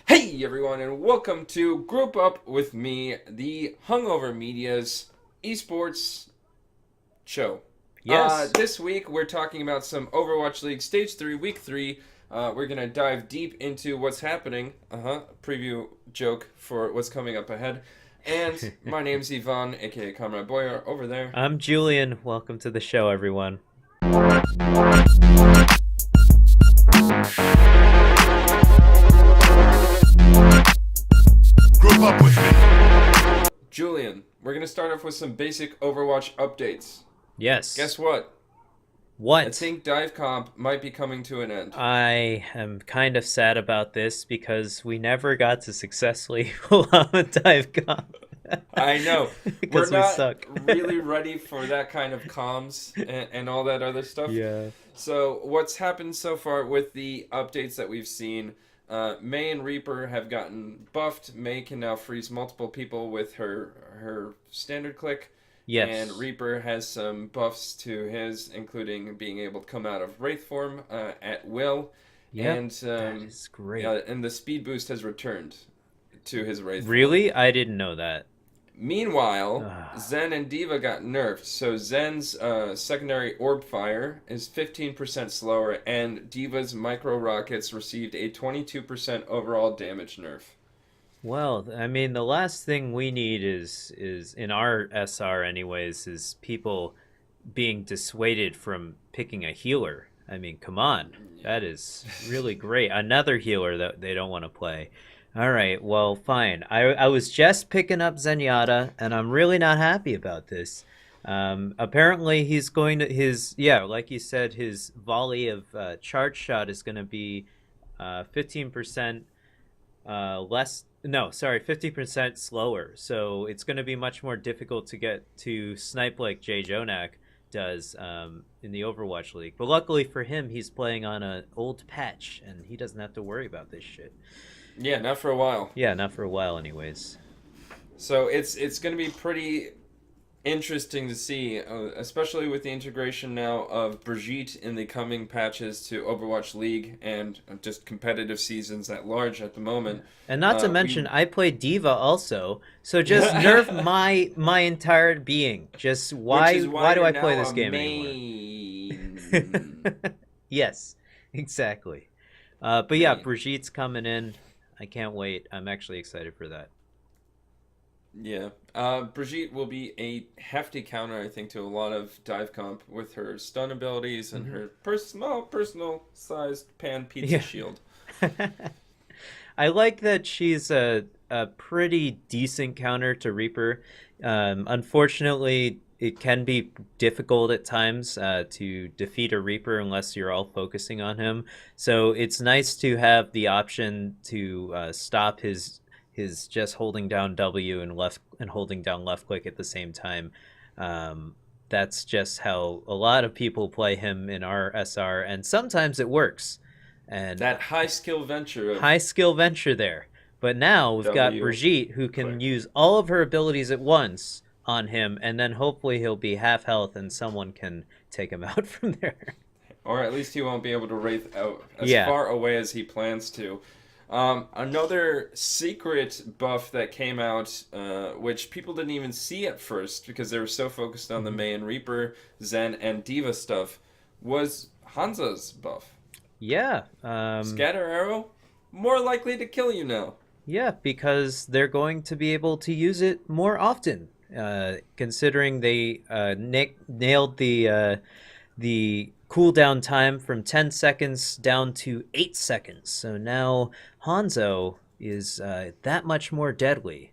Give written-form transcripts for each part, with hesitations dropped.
Hey everyone, and welcome to Group Up with me, the Hungover Media's esports show. Yes. This week we're talking about some Overwatch League Stage 3, Week 3. We're going to dive deep into what's happening. Preview joke for what's coming up ahead. And my name's Yvonne, aka Comrade Boyer, over there. I'm Julien. Welcome to the show, everyone. Group up with me. Julien, we're going to start off with some basic Overwatch updates. Yes. Guess what? What? I think Dive Comp might be coming to an end. I am kind of sad about this because we never got to successfully pull out a dive comp. I know. We're Because we not suck. really ready for that kind of comms and all that other stuff. Yeah. So, what's happened so far with the updates that we've seen? May and Reaper have gotten buffed. May can now freeze multiple people with her standard click. Yes. And Reaper has some buffs to his, including being able to come out of Wraith form at will. Yep. And that is great. and the speed boost has returned to his Wraith form. Really? I didn't know that. Meanwhile, Zen and D.Va got nerfed, so Zen's secondary orb fire is 15% slower, and D.Va's micro rockets received a 22% overall damage nerf. Well, I mean, the last thing we need is in our SR anyways, is people being dissuaded from picking a healer. I mean, come on. That is really great. Another healer that they don't want to play. All right, well, fine. I was just picking up Zenyatta, and I'm really not happy about this. Apparently, he's going to like you said, his volley of charge shot is going to be 15% less. No, sorry, 50% slower. So it's going to be much more difficult to get to snipe like Jay Jonak does in the Overwatch League. But luckily for him, he's playing on an old patch, and he doesn't have to worry about this shit. Yeah, not for a while. Yeah, not for a while anyways. So it's going to be pretty interesting to see, especially with the integration now of Brigitte in the coming patches to Overwatch League and just competitive seasons at large at the moment. And not to mention, I play D.Va also, so just nerf my entire being. Just why do I play this game anymore? Yes, exactly. But yeah, Brigitte's coming in. I can't wait. I'm actually excited for that. Yeah. Brigitte will be a hefty counter, I think, to a lot of dive comp with her stun abilities and her personal sized pan pizza shield. I like that she's a pretty decent counter to Reaper. Unfortunately, it can be difficult at times to defeat a Reaper unless you're all focusing on him. So it's nice to have the option to stop his just holding down W and holding down left click at the same time. That's just how a lot of people play him in our SR, and sometimes it works. And that high skill venture there. But now we've got Brigitte, who can use all of her abilities at once on him, and then hopefully he'll be half health and someone can take him out from there. Or at least he won't be able to wraith out as far away as he plans to. Another secret buff that came out, which people didn't even see at first because they were so focused on the May and Reaper, Zen, and D.Va stuff, was Hanzo's buff. Yeah. Scatter arrow, more likely to kill you now. Yeah, because they're going to be able to use it more often, considering they nailed the cooldown time from 10 seconds down to 8 seconds. So now Hanzo is that much more deadly.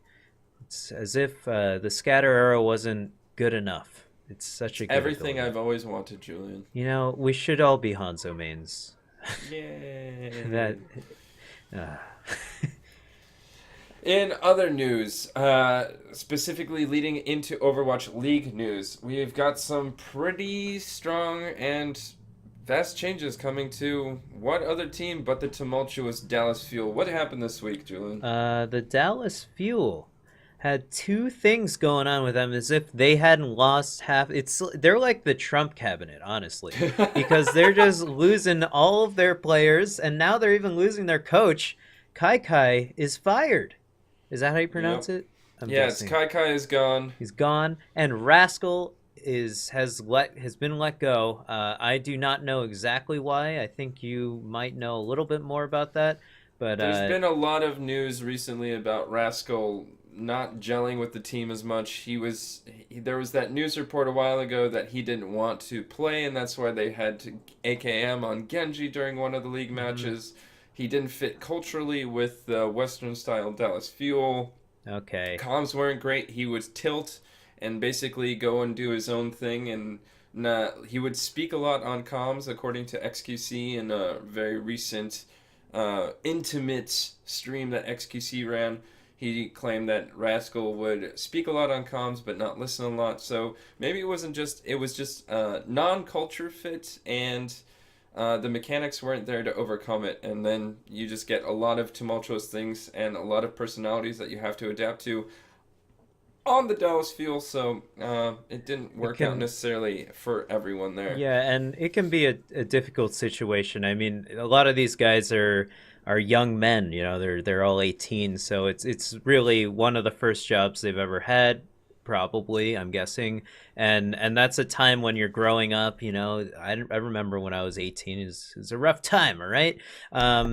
It's as if the scatter arrow wasn't good enough. It's such a good everything ability. I've always wanted, Julien. You know, we should all be Hanzo mains. Yeah. That. In other news, specifically leading into Overwatch League news, we've got some pretty strong and fast changes coming to what other team but the tumultuous Dallas Fuel. What happened this week, Julien? The Dallas Fuel had two things going on with them as if they hadn't lost half. They're like the Trump cabinet, honestly, because they're just losing all of their players, and now they're even losing their coach. KYKY is fired. Is that how you pronounce Yep. it? I'm Yeah, it's guessing. KYKY is gone. He's gone, and Rascal has been let go. I do not know exactly why. I think you might know a little bit more about that, but There's been a lot of news recently about Rascal not gelling with the team as much. There was that news report a while ago that he didn't want to play, and that's why they had to AKM on Genji during one of the league mhm. matches. He didn't fit culturally with the Western style Dallas Fuel. Okay. Comms weren't great. He would tilt and basically go and do his own thing, and he would speak a lot on comms, according to XQC in a very recent, intimate stream that XQC ran. He claimed that Rascal would speak a lot on comms but not listen a lot. So maybe it was just non-culture fit, and the mechanics weren't there to overcome it, and then you just get a lot of tumultuous things and a lot of personalities that you have to adapt to on the Dallas Fuel. So it didn't It work out can, necessarily for everyone there. yeah, and it can be a difficult situation. I mean, a lot of these guys are young men. You know, they're all 18, so it's really one of the first jobs they've ever had, probably. I'm guessing, and that's a time when you're growing up. You know, I remember when I was 18 is a rough time. All right,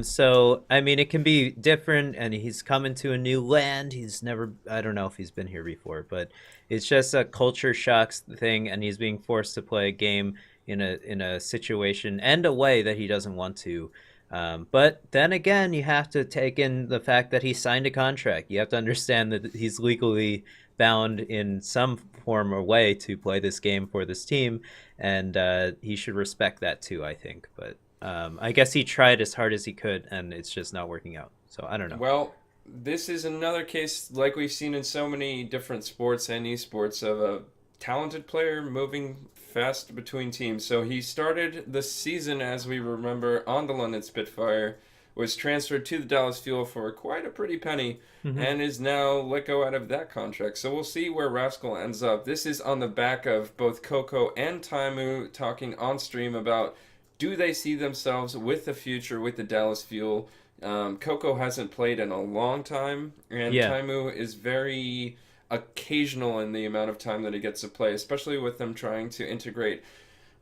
so I mean, it can be different, and he's coming to a new land. He's never, I don't know if he's been here before, but it's just a culture shock thing, and he's being forced to play a game in a situation and a way that he doesn't want to. But then again, you have to take in the fact that he signed a contract. You have to understand that he's legally bound in some form or way to play this game for this team, and he should respect that too, I think. But I guess he tried as hard as he could, and it's just not working out. So I don't know. Well, this is another case like we've seen in so many different sports and esports of a talented player moving fast between teams. So he started the season, as we remember, on the London Spitfire, was transferred to the Dallas Fuel for quite a pretty penny, Mm-hmm. and is now let go out of that contract. So we'll see where Rascal ends up. This is on the back of both Coco and Taimu talking on stream about, do they see themselves with the future with the Dallas Fuel. Coco hasn't played in a long time, and Yeah. Taimu is very occasional in the amount of time that he gets to play, especially with them trying to integrate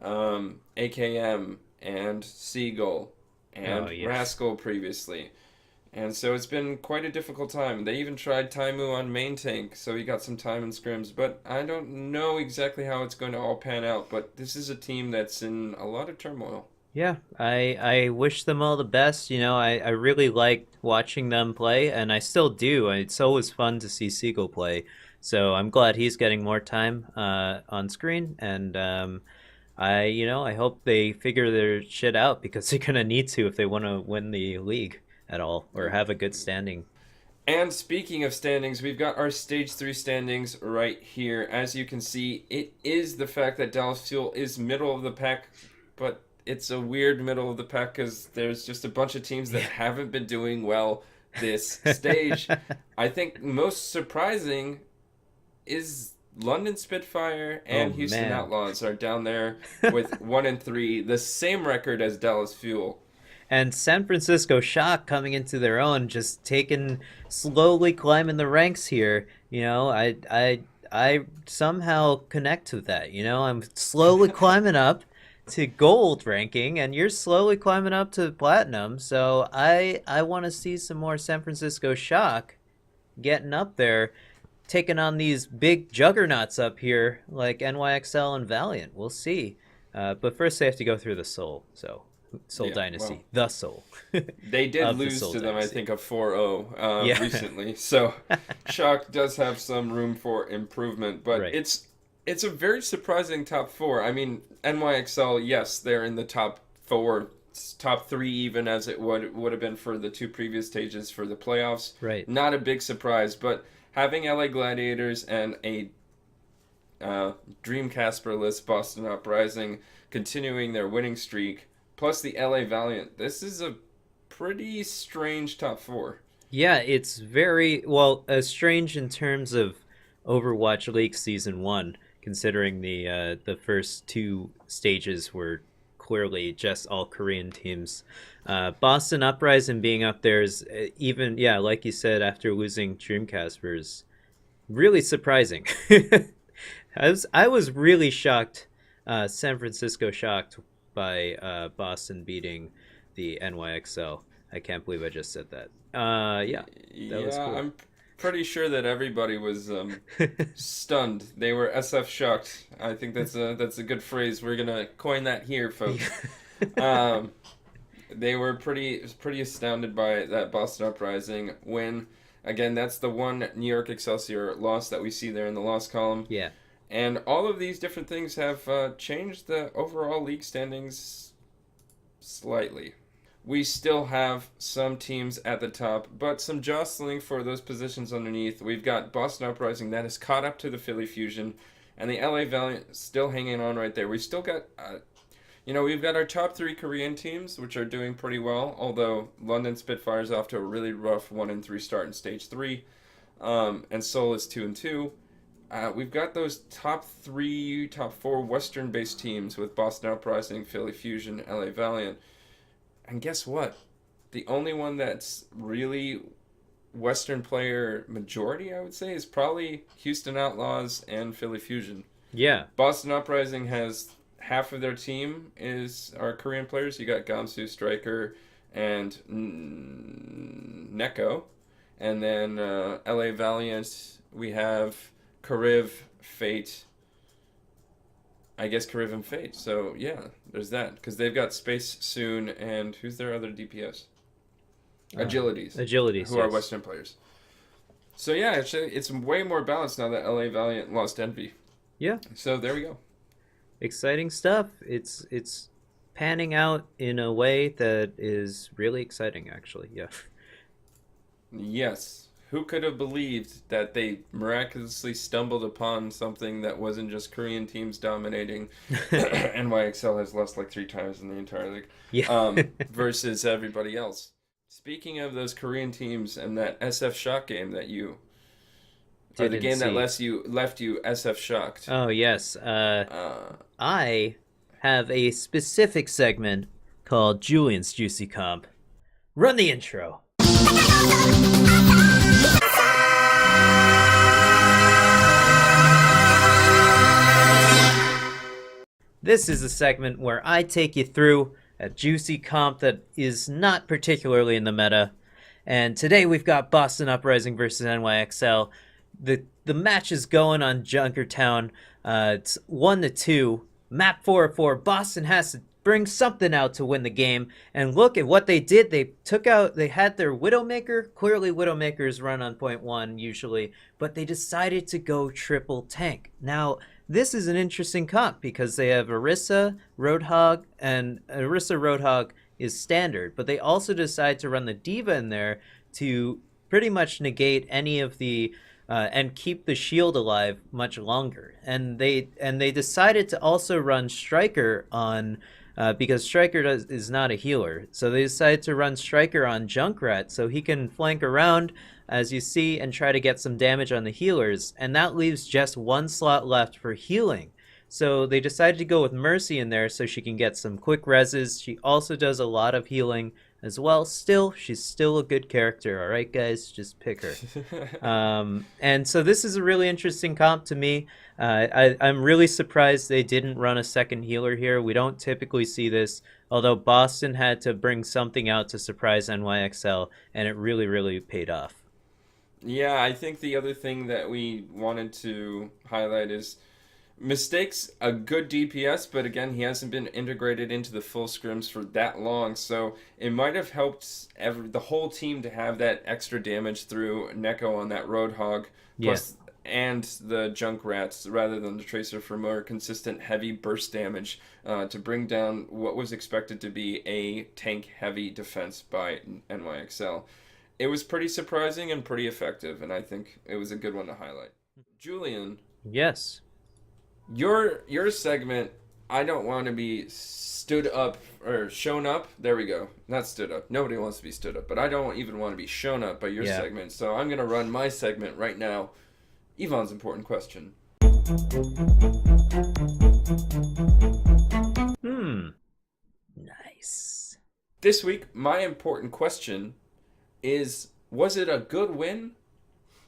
AKM and Seagull Oh and yeah. Rascal previously. And so it's been quite a difficult time. They even tried Taimu on main tank, so he got some time in scrims, but I don't know exactly how it's going to all pan out. But this is a team that's in a lot of turmoil. Yeah, I wish them all the best. You know, I really liked watching them play, and I still do. It's always fun to see Siegel play. So I'm glad he's getting more time on screen, and I hope they figure their shit out because they're gonna need to if they want to win the league at all or have a good standing. And speaking of standings, we've got our stage 3 standings right here. As you can see, it is the fact that Dallas Fuel is middle of the pack, but it's a weird middle of the pack because there's just a bunch of teams that Yeah. haven't been doing well this stage. I think most surprising is London Spitfire Oh and Houston man. Outlaws are down there with 1-3, the same record as Dallas Fuel. And San Francisco Shock coming into their own, just taking slowly climbing the ranks here. You know, I somehow connect with that. You know, I'm slowly climbing up to gold ranking, and you're slowly climbing up to platinum. So I want to see some more San Francisco Shock getting up there, taking on these big juggernauts up here like NYXL and Valiant. We'll see. But first, they have to go through the Soul. So Soul Yeah, well, Dynasty, the Soul they did of the lose Soul to them, I Dynasty. think, a 4-0 Yeah, recently. So Shock does have some room for improvement, but right. it's a very surprising top four. I mean, NYXL, yes, they're in the top four, top three, even as it would have been for the two previous stages for the playoffs. Right. Not a big surprise, but having LA Gladiators and a Dream Casperless Boston Uprising continuing their winning streak, plus the LA Valiant, this is a pretty strange top four. Yeah, it's very well strange in terms of Overwatch League Season 1, considering the first two stages were clearly just all Korean teams. Boston Uprising being up there is even, yeah, like you said, after losing Dreamcast, is really surprising. I was really shocked, San Francisco shocked by Boston beating the NYXL. I can't believe I just said that. Yeah, that was cool. I'm pretty sure that everybody was stunned. They were SF shocked. I think that's a good phrase. We're gonna coin that here, folks. They were pretty astounded by that Boston Uprising win. Again, that's the one New York Excelsior loss that we see there in the loss column. Yeah. And all of these different things have changed the overall league standings slightly. We still have some teams at the top, but some jostling for those positions underneath. We've got Boston Uprising that has caught up to the Philly Fusion, and the LA Valiant still hanging on right there. We've still got, we've got our top 3 Korean teams, which are doing pretty well, although London Spitfire's off to a really rough 1-3 start in Stage 3, and Seoul is 2-2. We've got those top 4 Western-based teams with Boston Uprising, Philly Fusion, LA Valiant. And guess what? The only one that's really Western player majority, I would say, is probably Houston Outlaws and Philly Fusion. Yeah. Boston Uprising has half of their team are Korean players. You got Gamsu, Striker, and Neko. And then LA Valiant, we have Kariv, Fate. I guess Kariv and Fate. So, yeah, there's that. Because they've got Space soon, and who's their other DPS? Agilities. Who are Western players. So, yeah, actually, it's way more balanced now that LA Valiant lost Envy. Yeah. So, there we go. Exciting stuff. It's panning out in a way that is really exciting, actually. Yeah. Yes. Who could have believed that they miraculously stumbled upon something that wasn't just Korean teams dominating? NYXL has lost like 3 times in the entire league. Yeah. Versus everybody else. Speaking of those Korean teams and that SF shock game that or the game that left you SF shocked. Oh, yes. I have a specific segment called Julian's Juicy Comp. Run the intro. This is a segment where I take you through a juicy comp that is not particularly in the meta. And today we've got Boston Uprising versus NYXL. The match is going on Junkertown. It's 1-2. Map 4-4. Boston has to bring something out to win the game. And look at what they did. They had their Widowmaker. Clearly Widowmakers run on point 1 usually. But they decided to go triple tank. Now, this is an interesting comp because they have Orisa, Roadhog, and Orisa Roadhog is standard, but they also decide to run the Diva in there to pretty much negate any of the and keep the shield alive much longer. And they decided to also run Striker on because Striker is not a healer, so they decided to run Striker on Junkrat so he can flank around, as you see, and try to get some damage on the healers, and that leaves just 1 slot left for healing. So they decided to go with Mercy in there so she can get some quick reses. She also does a lot of healing as well. She's still a good character, all right, guys? Just pick her. And so this is a really interesting comp to me. I'm really surprised they didn't run a second healer here. We don't typically see this, although Boston had to bring something out to surprise NYXL, and it really, really paid off. Yeah, I think the other thing that we wanted to highlight is Mistake's a good DPS, but again, he hasn't been integrated into the full scrims for that long, so it might have helped the whole team to have that extra damage through Neko on that Roadhog, plus and the Junkrats, rather than the Tracer for more consistent heavy burst damage to bring down what was expected to be a tank-heavy defense by NYXL. It was pretty surprising and pretty effective, and I think it was a good one to highlight. Julian. Yes. Your segment, I don't want to be stood up or shown up. There we go. Not stood up. Nobody wants to be stood up, but I don't even want to be shown up by your segment. So I'm going to run my segment right now. Yvonne's important question. Nice. This week, my important question is, was it a good win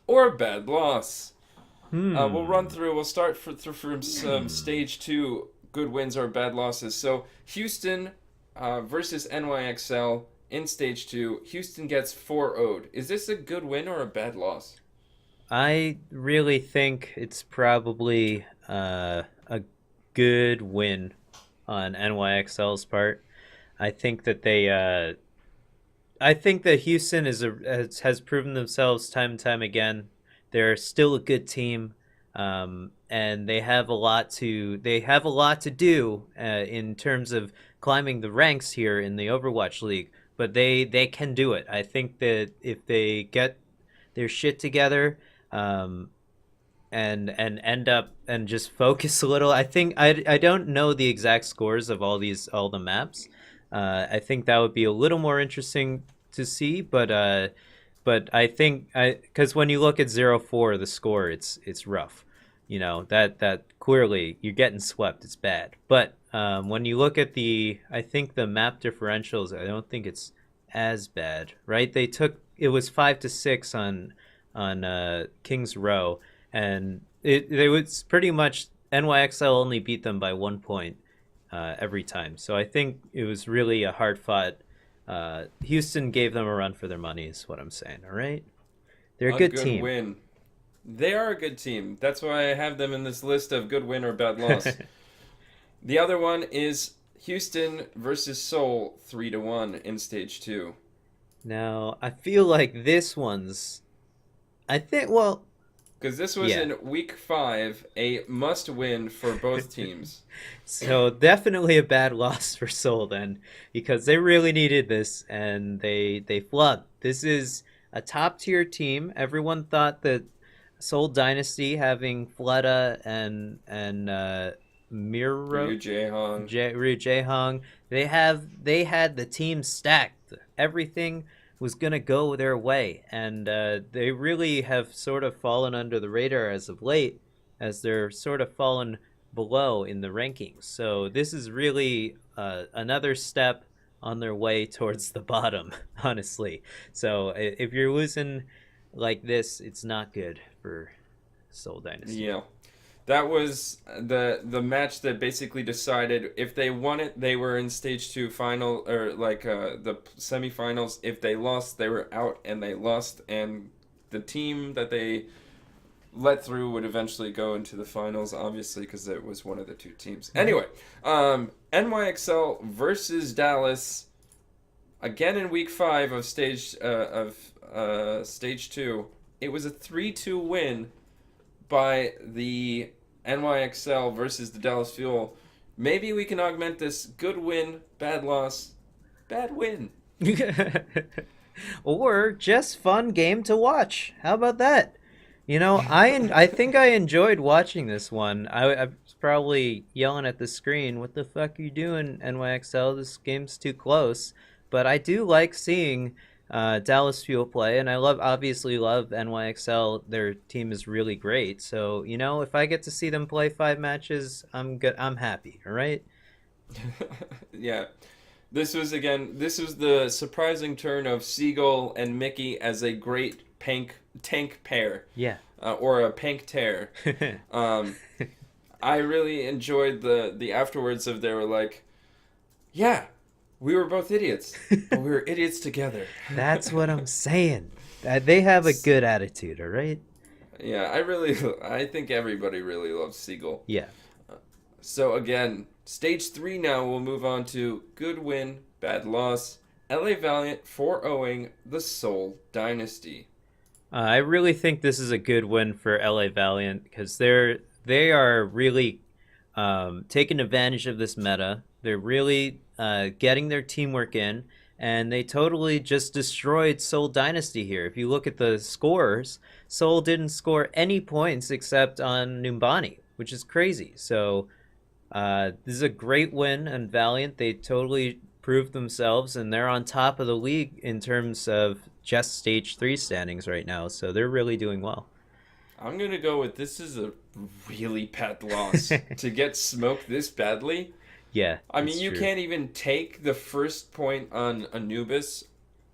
or a bad loss? We'll run Hmm. through. We'll start from some stage two good wins or bad losses. So Houston versus NYXL in stage two. Houston gets 4-0'd. Is this a good win or a bad loss? I really think it's probably a good win on NYXL's part. I think that I think that Houston has proven themselves time and time again. They're still a good team, and they have a lot to do in terms of climbing the ranks here in the Overwatch League. But they can do it. I think that if they get their shit together, um, and end up and just focus a little. I don't know the exact scores of all the maps. I think that would be a little more interesting to see, but I think I because when you look at 0-4, the score it's rough. You know that clearly you're getting swept. It's bad. But when you look at I think the map differentials, I don't think it's as bad, right? It was 5-6 on Kings Row, and it was pretty much NYXL only beat them by 1 point every time. So I think it was really a hard fought. Houston gave them a run for their money, is what I'm saying. All right, they're a A good good team. win. They are a good team. That's why I have them in this list of good win or bad loss. The other one is Houston versus Seoul 3-1 in stage two. Now I feel like this one's. I think well, Because this was yeah. in week five, a must win for both teams. So definitely a bad loss for Seoul then, because they really needed this and they flubbed. This is a top tier team. Everyone thought that Seoul Dynasty having Fleta and Miro Ryu Jaehong. Ryu Jaehong, they had the team stacked. Everything was gonna go their way, and they really have sort of fallen under the radar as of late, as they're sort of fallen below in the rankings. So this is really another step on their way towards the bottom, honestly. So if you're losing like this, it's not good for Seoul Dynasty. Yeah. That was the match that basically decided if they won it, they were in stage two final or like the semifinals. If they lost, they were out, and they lost, and the team that they let through would eventually go into the finals, obviously, because it was one of the two teams. Anyway, NYXL versus Dallas again in week five of stage two. It was a 3-2 win by the NYXL versus the Dallas Fuel. Maybe we can augment this good win, bad loss, bad win. Or just fun game to watch. How about that? You know, I think I enjoyed watching this one. I was probably yelling at the screen, "What the fuck are you doing, NYXL? This game's too close." But I do like seeing Dallas Fuel play, and I obviously love NYXL. Their team is really great. So you know, if I get to see them play 5 matches, I'm good. I'm happy. All right. Yeah. This was the surprising turn of Seagull and Mickey as a great tank pair, Yeah. or a pank tear. Um, I really enjoyed the afterwards of they were like, yeah, we were both idiots, but we were idiots together. That's what I'm saying. They have a good attitude, all right? Yeah, I think everybody really loves Seagull. Yeah. So again, stage three now we'll move on to good win, bad loss. LA Valiant 4-0ing the Seoul Dynasty. I really think this is a good win for LA Valiant because they are really taking advantage of this meta. They're really getting their teamwork in, and they totally just destroyed Seoul Dynasty here. If you look at the scores, Seoul didn't score any points except on Numbani, which is crazy. So this is a great win, and Valiant, they totally proved themselves, and they're on top of the league in terms of just stage 3 standings right now. So they're really doing well. I'm gonna go with this is a really bad loss to get smoked this badly. Yeah, I mean, it's you true. can't even take the first point on Anubis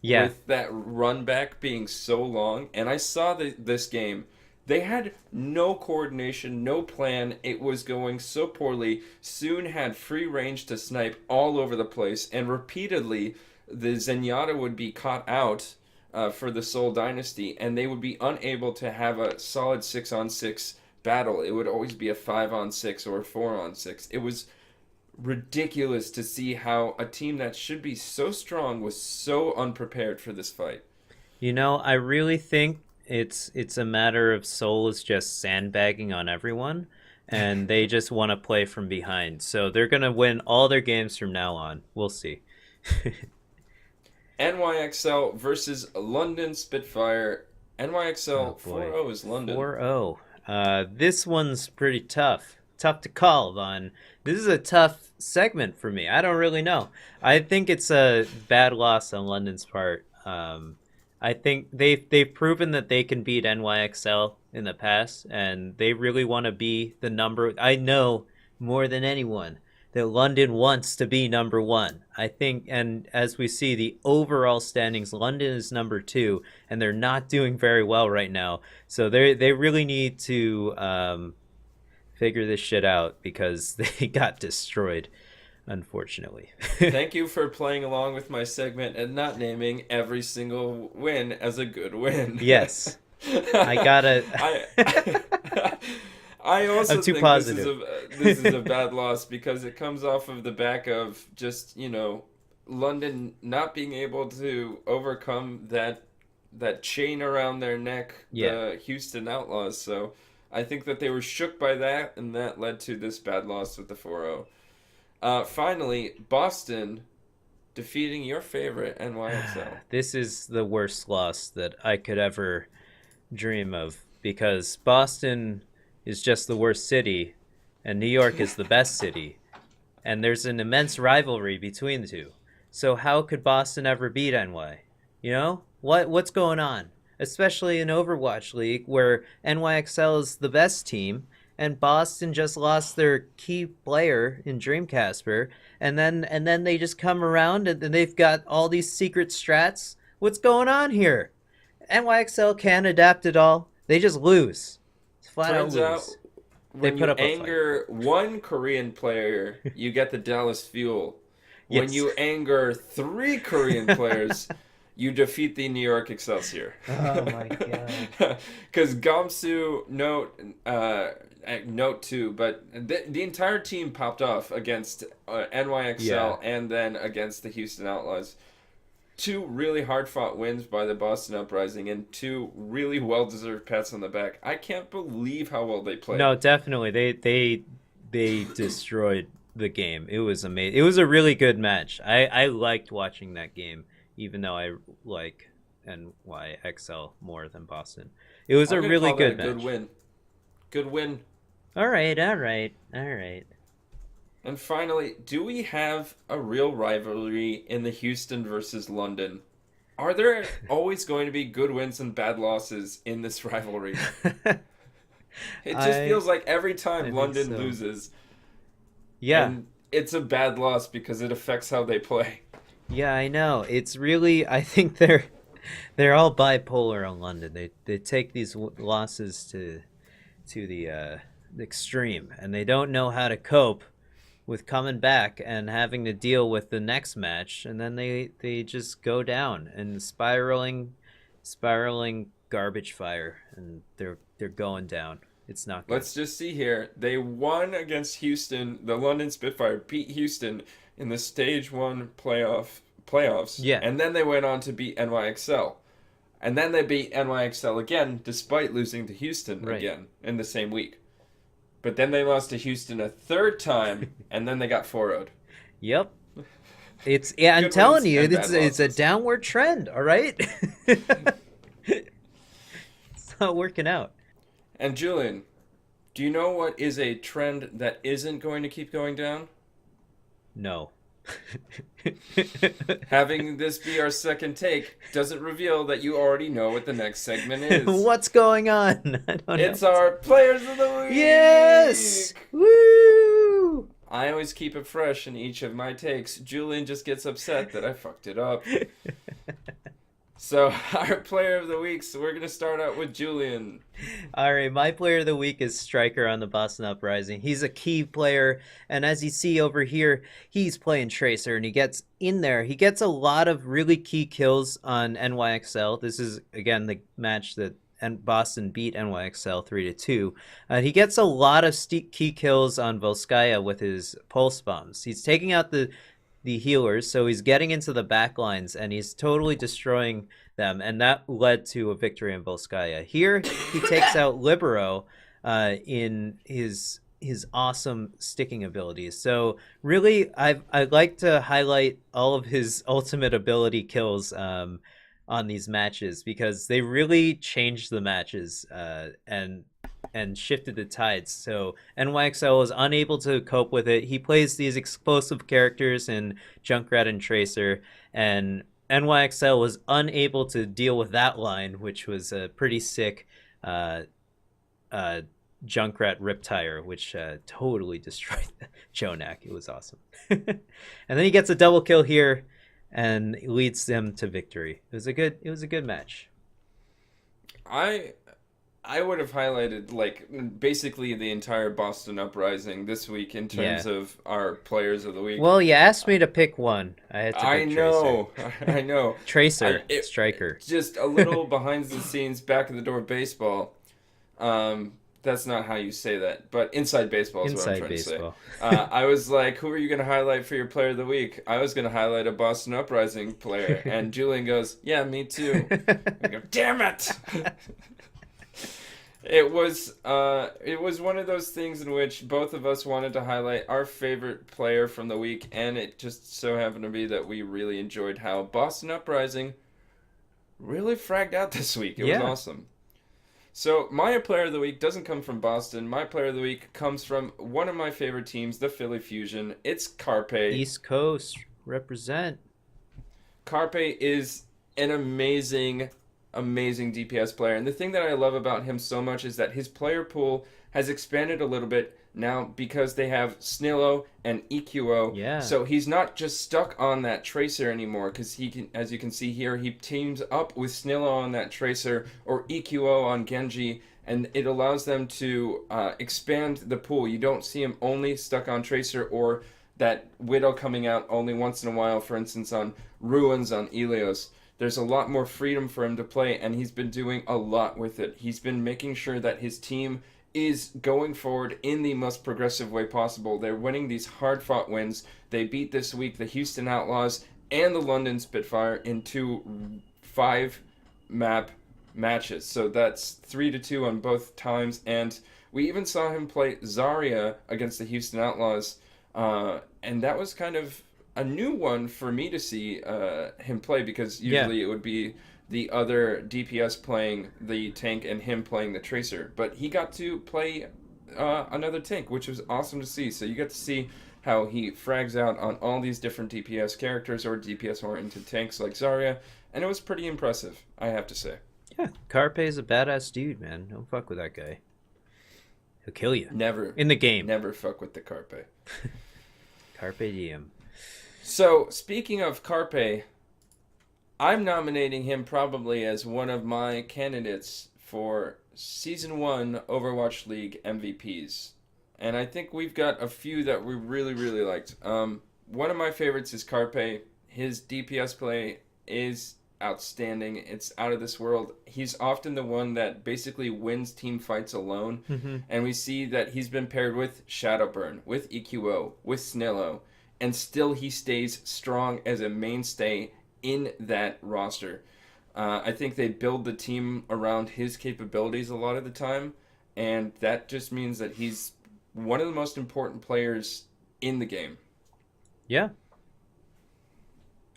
Yeah, with that run back being so long. And I saw this game. They had no coordination, no plan. It was going so poorly. Soon had free range to snipe all over the place. And repeatedly, the Zenyatta would be caught out for the Soul Dynasty. And they would be unable to have a solid 6-on-6 battle. It would always be a 5-on-6 or a 4-on-6. It was ridiculous to see how a team that should be so strong was so unprepared for this fight. I really think it's a matter of Seoul is just sandbagging on everyone, and they just want to play from behind. So they're gonna win all their games from now on. We'll see. NYXL versus London Spitfire. Oh NYXL boy, 4-0 is London. 4-0. This one's pretty tough. Tough to call, Vaughn. This is a tough segment for me. I don't really know. I think it's a bad loss on London's part. I think they've proven that they can beat NYXL in the past, and they really want to be the number. I know more than anyone that London wants to be number one. I think, and as we see the overall standings, London is number two, and they're not doing very well right now. So they really need to figure this shit out because they got destroyed, unfortunately. Thank you for playing along with my segment and not naming every single win as a good win. Yes. I gotta. I also I'm too think positive. this is a bad loss because it comes off of the back of just, London not being able to overcome that chain around their neck, Yeah. the Houston Outlaws. So I think that they were shook by that, and that led to this bad loss with the 4-0. Finally, Boston defeating your favorite NYXL. This is the worst loss that I could ever dream of because Boston is just the worst city and New York is the best city. And there's an immense rivalry between the two. So how could Boston ever beat NY? What's going on? Especially in Overwatch League where NYXL is the best team and Boston just lost their key player in Dreamcasper, and then they just come around and they've got all these secret strats. What's going on here? NYXL can't adapt at all. They just lose. It's flat Turns out out, lose. when Put you up a fight. anger one Korean player, you get the Dallas Fuel. When Yes. you anger 3 Korean players, you defeat the New York Excelsior. Oh my god. Because Gamsu, note 2, but the entire team popped off against NYXL and then against the Houston Outlaws. 2 really hard-fought wins by the Boston Uprising and 2 really well-deserved pats on the back. I can't believe how well they played. No, definitely. They destroyed the game. It was amazing. It was a really good match. I liked watching that game, even though I like NYXL more than Boston. It was I'm a gonna really call that good a match. Good win. All right. And finally, do we have a real rivalry in the Houston versus London? Are there always going to be good wins and bad losses in this rivalry? It just feels like every time London loses, and it's a bad loss because it affects how they play. Yeah, I know. It's really. I think they're all bipolar on London. They take these losses to the extreme, and they don't know how to cope with coming back and having to deal with the next match, and then they just go down and spiraling garbage fire, and they're going down. It's not good. Let's just see here. They won against Houston. The London Spitfire beat Houston in the Stage 1 playoffs. Yeah. And then they went on to beat NYXL. And then they beat NYXL again, despite losing to Houston again in the same week. But then they lost to Houston a third time, and then they got 4-0'd. Yep. I'm telling you, it's a downward trend, all right? It's not working out. And Julien, do you know what is a trend that isn't going to keep going down? No. Having this be our second take doesn't reveal that you already know what the next segment is. What's going on? I don't know. It's our Players of the Week! Yes! Woo! I always keep it fresh in each of my takes. Julien just gets upset that I fucked it up. So, our player of the week, so we're going to start out with Julien. All right, my player of the week is Striker on the Boston Uprising. He's a key player, and as you see over here, he's playing Tracer, and he gets in there. He gets a lot of really key kills on NYXL. This is, again, the match that Boston beat NYXL 3-2. He gets a lot of key kills on Volskaya with his pulse bombs. He's taking out the healers, so he's getting into the back lines and he's totally destroying them, and that led to a victory in Volskaya. Here he takes out Libero in his awesome sticking abilities. So really, I'd like to highlight all of his ultimate ability kills on these matches, because they really changed the matches and shifted the tides. So NYXL was unable to cope with it. He plays these explosive characters in Junkrat and Tracer, and NYXL was unable to deal with that line, which was a pretty sick Junkrat Riptire, which totally destroyed Jonak. It was awesome. And then he gets a double kill here and leads them to victory. It was a good match. I would have highlighted like basically the entire Boston Uprising this week in terms of our players of the week. Well, you asked me to pick one. I had to pick I know. I know. Tracer, Striker. Just a little behind the scenes, back of the door baseball. That's not how you say that, but inside baseball is what I'm trying to say. I was like, who are you going to highlight for your player of the week? I was going to highlight a Boston Uprising player, and Julien goes, yeah, me too. I go, damn it! It was one of those things in which both of us wanted to highlight our favorite player from the week, and it just so happened to be that we really enjoyed how Boston Uprising really fragged out this week. It was awesome. So my player of the week doesn't come from Boston. My player of the week comes from one of my favorite teams, the Philly Fusion. It's KYKY. East Coast, represent. KYKY is an amazing DPS player. And the thing that I love about him so much is that his player pool has expanded a little bit now because they have Snillo and EQO. Yeah. So he's not just stuck on that Tracer anymore, because he can, as you can see here, he teams up with Snillo on that Tracer or EQO on Genji, and it allows them to expand the pool. You don't see him only stuck on Tracer or that Widow coming out only once in a while, for instance, on Ruins on Ilios. There's a lot more freedom for him to play, and he's been doing a lot with it. He's been making sure that his team is going forward in the most progressive way possible. They're winning these hard-fought wins. They beat this week the Houston Outlaws and the London Spitfire in 2 5-map matches. So that's 3-2 on both times, and we even saw him play Zarya against the Houston Outlaws, and that was kind of a new one for me to see him play, because usually it would be the other DPS playing the tank and him playing the Tracer. But he got to play another tank, which was awesome to see. So you get to see how he frags out on all these different DPS characters or DPS-oriented tanks like Zarya, and it was pretty impressive, I have to say. Yeah, KYKY's a badass dude, man. Don't fuck with that guy. He'll kill you. Never. In the game. Never fuck with the KYKY. Carpe diem. So, speaking of KYKY, I'm nominating him probably as one of my candidates for Season 1 Overwatch League MVPs. And I think we've got a few that we really, really liked. One of my favorites is KYKY. His DPS play is outstanding. It's out of this world. He's often the one that basically wins team fights alone. Mm-hmm. And we see that he's been paired with Shadowburn, with EQO, with Snillo, and still he stays strong as a mainstay in that roster. I think they build the team around his capabilities a lot of the time, and that just means that he's one of the most important players in the game. Yeah.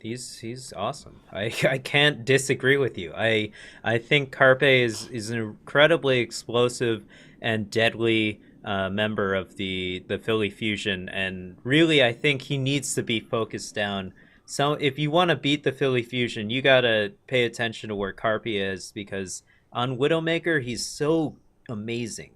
He's awesome. I can't disagree with you. I think KYKY is an incredibly explosive and deadly member of the Philly Fusion, and really I think he needs to be focused down. So if you want to beat the Philly Fusion, you gotta pay attention to where KYKY is, because on Widowmaker he's so amazing.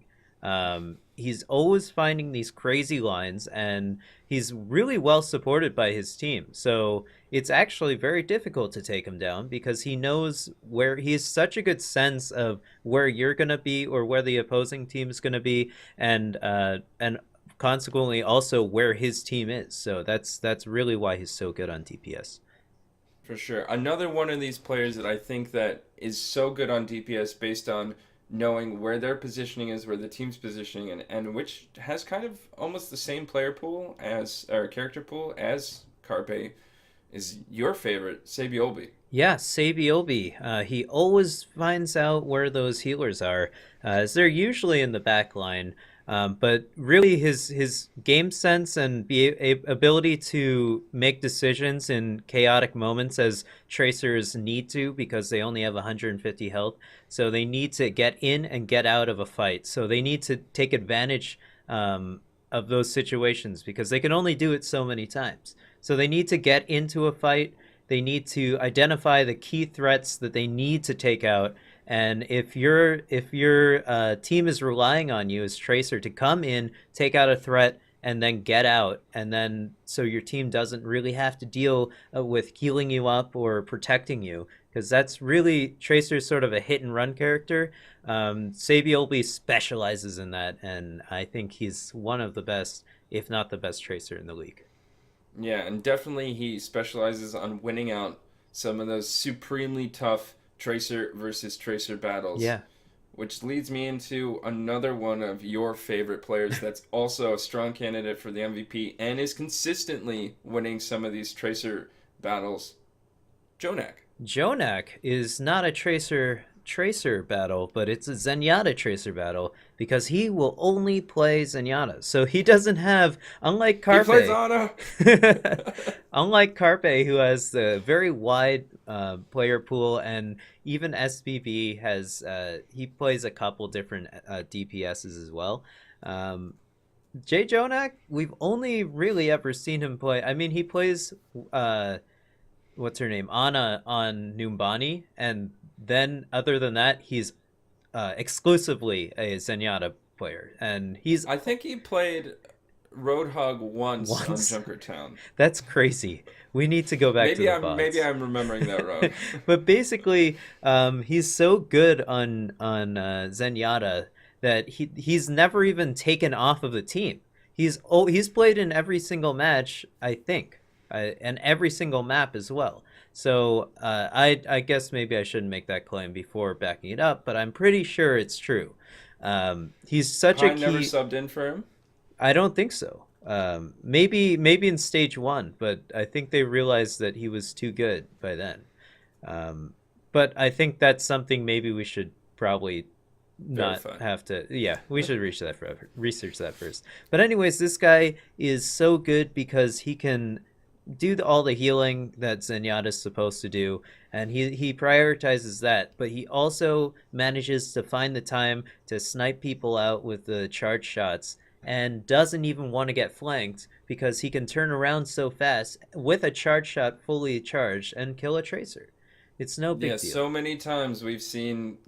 he's always finding these crazy lines, and he's really well supported by his team. So it's actually very difficult to take him down because he knows where he has such a good sense of where you're going to be or where the opposing team is going to be, and consequently also where his team is. So that's really why he's so good on DPS. For sure. Another one of these players that I think that is so good on DPS based on knowing where their positioning is, where the team's positioning, and which has kind of almost the same player pool as, or character pool as Carpe, is your favorite, Sabiobi. Yeah, Sabiobi. He always finds out where those healers are, as they're usually in the back line. But really, his game sense and ability to make decisions in chaotic moments, as tracers need to, because they only have 150 health, so they need to get in and get out of a fight. So they need to take advantage of those situations because they can only do it so many times. So they need to get into a fight. They need to identify the key threats that they need to take out. And if your team is relying on you as tracer to come in, take out a threat, and then get out, and then so your team doesn't really have to deal with healing you up or protecting you, because that's really tracer's sort of a hit and run character. Sabiobi specializes in that, and I think he's one of the best, if not the best tracer in the league. Yeah, and definitely he specializes on winning out some of those supremely tough tracer versus tracer battles. Yeah. Which leads me into another one of your favorite players that's also a strong candidate for the MVP and is consistently winning some of these tracer battles. Jonak. Jonak is not a tracer battle, but it's a Zenyatta tracer battle because he will only play Zenyatta. So he doesn't have, unlike Carpe, he plays Ana. Unlike Carpe, who has the very wide player pool, and even SBB has he plays a couple different DPSs as well. Jay Jonak, we've only really ever seen him play. I mean, he plays what's her name, Ana on Numbani, and then other than that, he's exclusively a Zenyatta player, and he's. I think he played Roadhog once on Junkertown. That's crazy. We need to go back to the VODs. Maybe I'm remembering that wrong. But basically, he's so good on Zenyatta that he's never even taken off of the team. He's played in every single match, I think, and every single map as well. So I guess maybe I shouldn't make that claim before backing it up, but I'm pretty sure it's true. He's such a key. Never subbed in for him? I don't think so. Maybe in stage 1, but I think they realized that he was too good by then. But I think that's something maybe we should probably not have to. Yeah, we should research that first. But anyways, this guy is so good because he can do all the healing that Zenyatta is supposed to do, and he prioritizes that, but he also manages to find the time to snipe people out with the charge shots, and doesn't even want to get flanked because he can turn around so fast with a charge shot fully charged and kill a tracer. It's no big deal. So many times we've seen,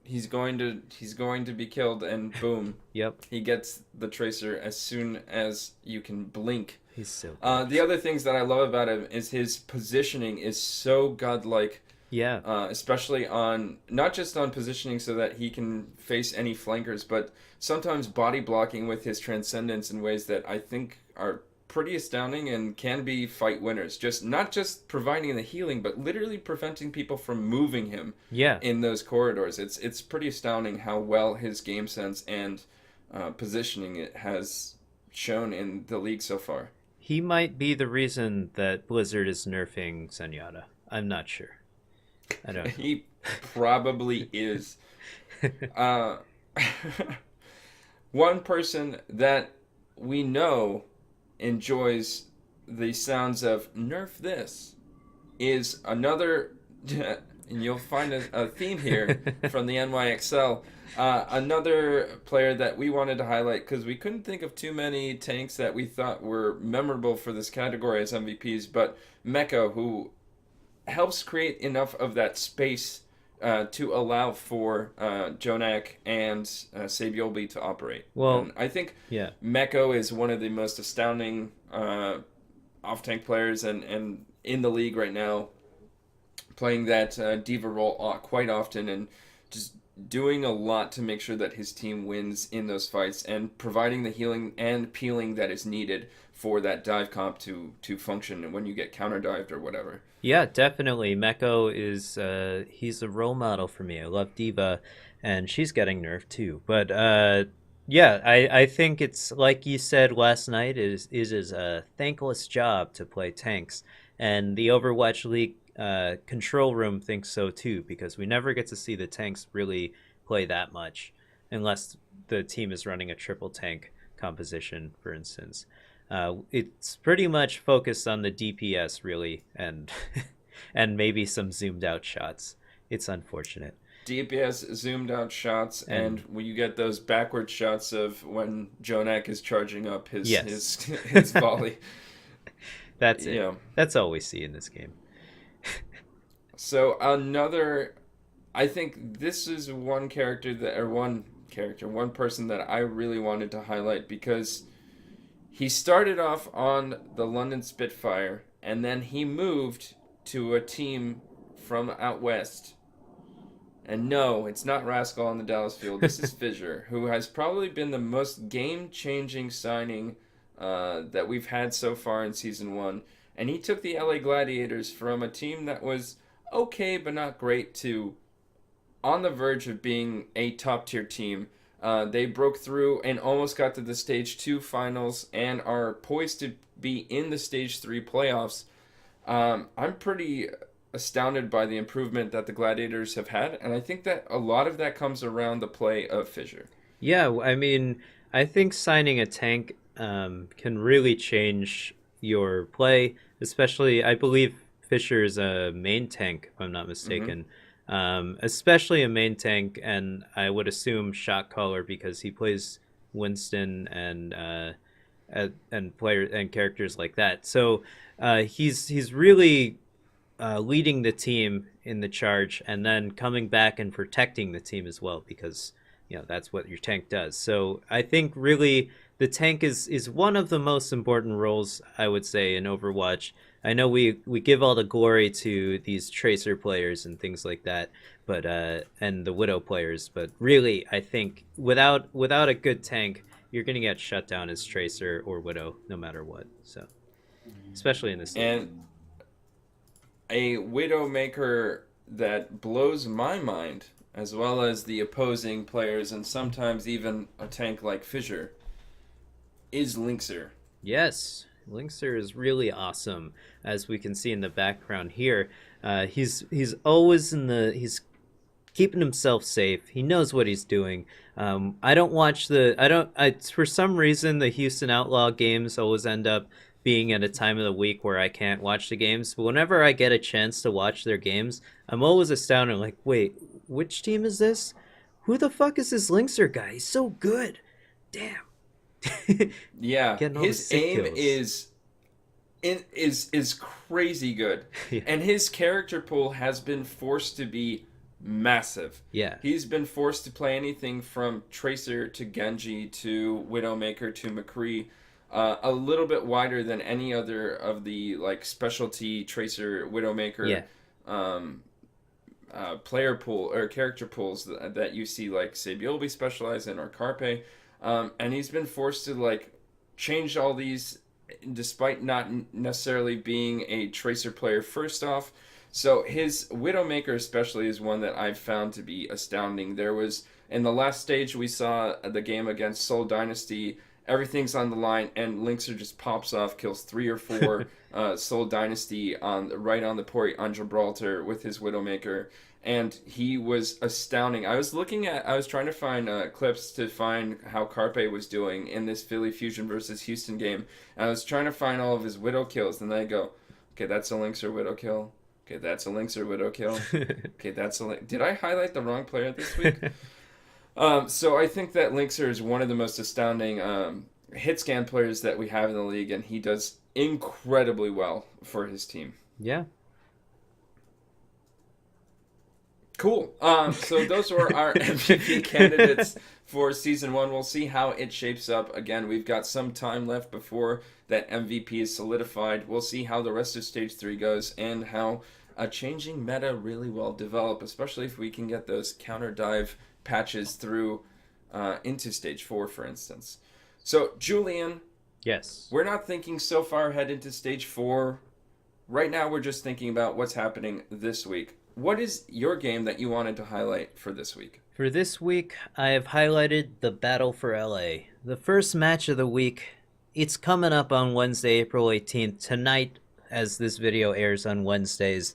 he's going to be killed, and boom. Yep. He gets the tracer as soon as you can blink. He's so good. The other things that I love about him is his positioning is so godlike. Yeah. Especially on, not just on positioning so that he can face any flankers, but sometimes body blocking with his transcendence in ways that I think are pretty astounding and can be fight winners. Not just providing the healing, but literally preventing people from moving him in those corridors. It's pretty astounding how well his game sense and positioning it has shown in the league so far. He might be the reason that Blizzard is nerfing Zenyatta. I'm not sure. I don't know. He probably is. One person that we know enjoys the sounds of nerf this is another, and you'll find a theme here from the NYXL, another player that we wanted to highlight because we couldn't think of too many tanks that we thought were memorable for this category as MVPs, but Mecha, who helps create enough of that space to allow for Jonak and Sabiolbi to operate. Well, And I think yeah. Meko is one of the most astounding off tank players and in the league right now, playing that diva role quite often and just doing a lot to make sure that his team wins in those fights and providing the healing and peeling that is needed for that dive comp to function when you get counter dived or whatever. Yeah, definitely. Meko is he's a role model for me. I love Diva, and she's getting nerfed too. But yeah, I think it's like you said last night. Is a thankless job to play tanks, and the Overwatch League control room thinks so too because we never get to see the tanks really play that much, unless the team is running a triple tank composition, for instance. It's pretty much focused on the DPS really, and and maybe some zoomed out shots. It's unfortunate. DPS zoomed out shots, and And when you get those backward shots of when Jonak is charging up his yes, his volley, that's you it. know. That's all we see in this game. So another, I think this is one character that, or one person that I really wanted to highlight because he started off on the London Spitfire, and then he moved to a team from out west. And no, it's not Rascal on the Dallas field. This is Fissure, who has probably been the most game-changing signing that we've had so far in Season 1. And he took the LA Gladiators from a team that was okay but not great to on the verge of being a top-tier team. They broke through and almost got to the Stage 2 finals and are poised to be in the Stage 3 playoffs. I'm pretty astounded by the improvement that the Gladiators have had, and I think that a lot of that comes around the play of Fissure. Yeah, I mean, I think signing a tank can really change your play, especially I believe Fisher is a main tank, if I'm not Mm-hmm. mistaken. Especially a main tank, and I would assume shot caller because he plays Winston and player and characters like that. So he's really leading the team in the charge and then coming back and protecting the team as well because that's what your tank does. So I think really the tank is one of the most important roles I would say in Overwatch. I know we give all the glory to these tracer players and things like that, but and the widow players, but really I think without a good tank, you're gonna get shut down as tracer or widow no matter what. So especially in this league. And a Widowmaker that blows my mind, as well as the opposing players, and sometimes even a tank like Fissure, is Linkser. Yes, Linkser is really awesome, as we can see in the background here. He's always he's keeping himself safe. He knows what he's doing. I don't watch for some reason the Houston Outlaw games always end up being at a time of the week where I can't watch the games. But whenever I get a chance to watch their games, I'm always astounded. Like, wait, which team is this? Who the fuck is this Linkser guy? He's so good. Damn. Yeah, Getting all the his sick aim kills. is crazy good, Yeah. and his character pool has been forced to be massive. Yeah. He's been forced to play anything from Tracer to Genji to Widowmaker to McCree, a little bit wider than any other of the like specialty Tracer Widowmaker Yeah. um, player pool or character pools that you see like Sabiolbi specialize in or Carpe, and he's been forced to like change all these despite not necessarily being a Tracer player first off. So his Widowmaker especially is one that I've found to be astounding. There was in the last stage we saw the game against Seoul Dynasty. Everything's on the line, and Linkser just pops off, kills 3 or 4 Seoul Dynasty right on the port on Gibraltar with his Widowmaker, and he was astounding. I was trying to find clips to find how Carpe was doing in this Philly Fusion versus Houston game, and I was trying to find all of his Widow kills, and then I go, okay, that's a Linkser Widow kill. Okay, that's a Linkser Widow kill. Okay, Did I highlight the wrong player this week? So I think that Linkser is one of the most astounding hit scan players that we have in the league, and he does incredibly well for his team. Yeah. Cool. So those were our MVP candidates for season 1. We'll see how it shapes up. Again, we've got some time left before that MVP is solidified. We'll see how the rest of stage 3 goes and how a changing meta really will develop, especially if we can get those counter dive patches through into stage 4, for instance. So, Julien, Yes. we're not thinking so far ahead into stage 4. Right now, we're just thinking about what's happening this week. What is your game that you wanted to highlight for this week? For this week, I have highlighted the Battle for LA. The first match of the week, it's coming up on Wednesday, April 18th, tonight, as this video airs on Wednesdays.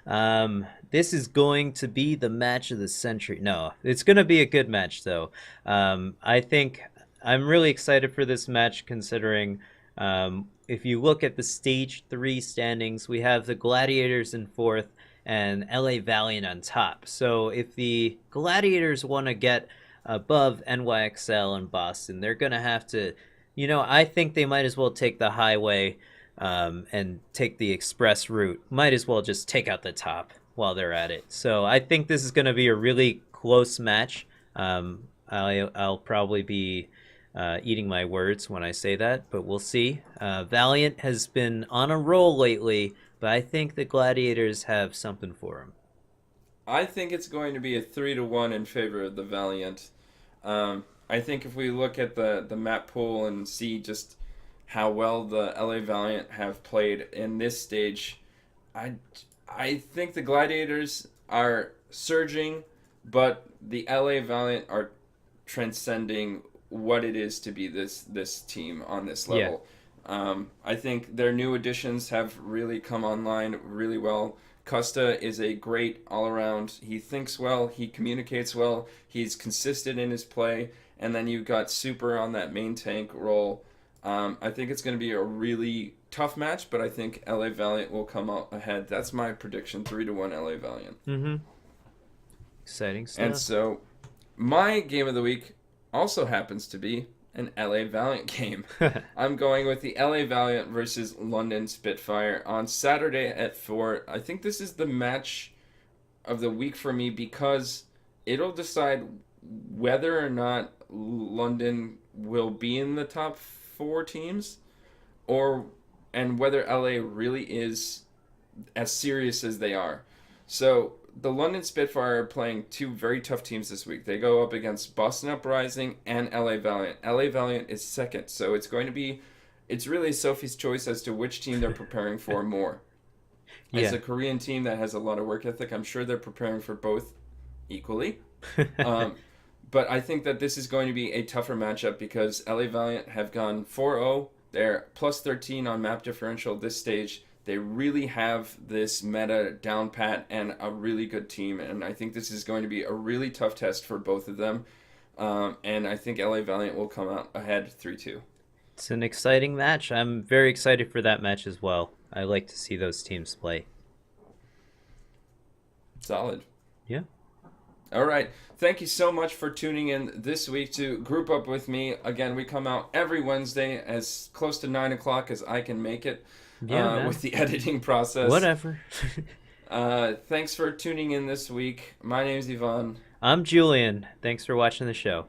This is going to be the match of the century. No, it's going to be a good match, though. I think I'm really excited for this match, considering if you look at the Stage 3 standings, we have the Gladiators in 4th and LA Valiant on top. So if the Gladiators want to get above NYXL and Boston, they're going to have to, I think they might as well take the highway and take the express route. Might as well just take out the top while they're at it. So I think this is going to be a really close match. I'll probably be eating my words when I say that, but we'll see. Valiant has been on a roll lately, but I think the Gladiators have something for him. I think it's going to be a 3-1 in favor of the Valiant. I think if we look at the map pool and see just how well the LA Valiant have played in this stage, I think the Gladiators are surging, but the LA Valiant are transcending what it is to be this team on this level. I think their new additions have really come online really well. Costa is a great all-around. He thinks well, he communicates well, he's consistent in his play, and then you've got Super on that main tank role. I think it's going to be a really tough match, but I think LA Valiant will come out ahead. That's my prediction, 3-1 LA Valiant. Mm-hmm. Exciting stuff. And so, my game of the week also happens to be an LA Valiant game. I'm going with the LA Valiant versus London Spitfire on Saturday at 4. I think this is the match of the week for me because it'll decide whether or not London will be in the top 4 teams and whether LA really is as serious as they are. So the London Spitfire are playing 2 very tough teams this week. They go up against Boston Uprising and LA Valiant. LA Valiant is second, so it's really Sophie's choice as to which team they're preparing for more. As a Korean team that has a lot of work ethic, I'm sure they're preparing for both equally. But I think that this is going to be a tougher matchup because LA Valiant have gone 4-0. They're plus 13 on map differential this stage. They really have this meta down pat and a really good team. And I think this is going to be a really tough test for both of them. And I think LA Valiant will come out ahead 3-2. It's an exciting match. I'm very excited for that match as well. I like to see those teams play. Solid. Yeah. All right. Thank you so much for tuning in this week to Group Up with me. Again, we come out every Wednesday as close to 9 o'clock as I can make it with the editing process. Whatever. Thanks for tuning in this week. My name's Ivan. I'm Julien. Thanks for watching the show.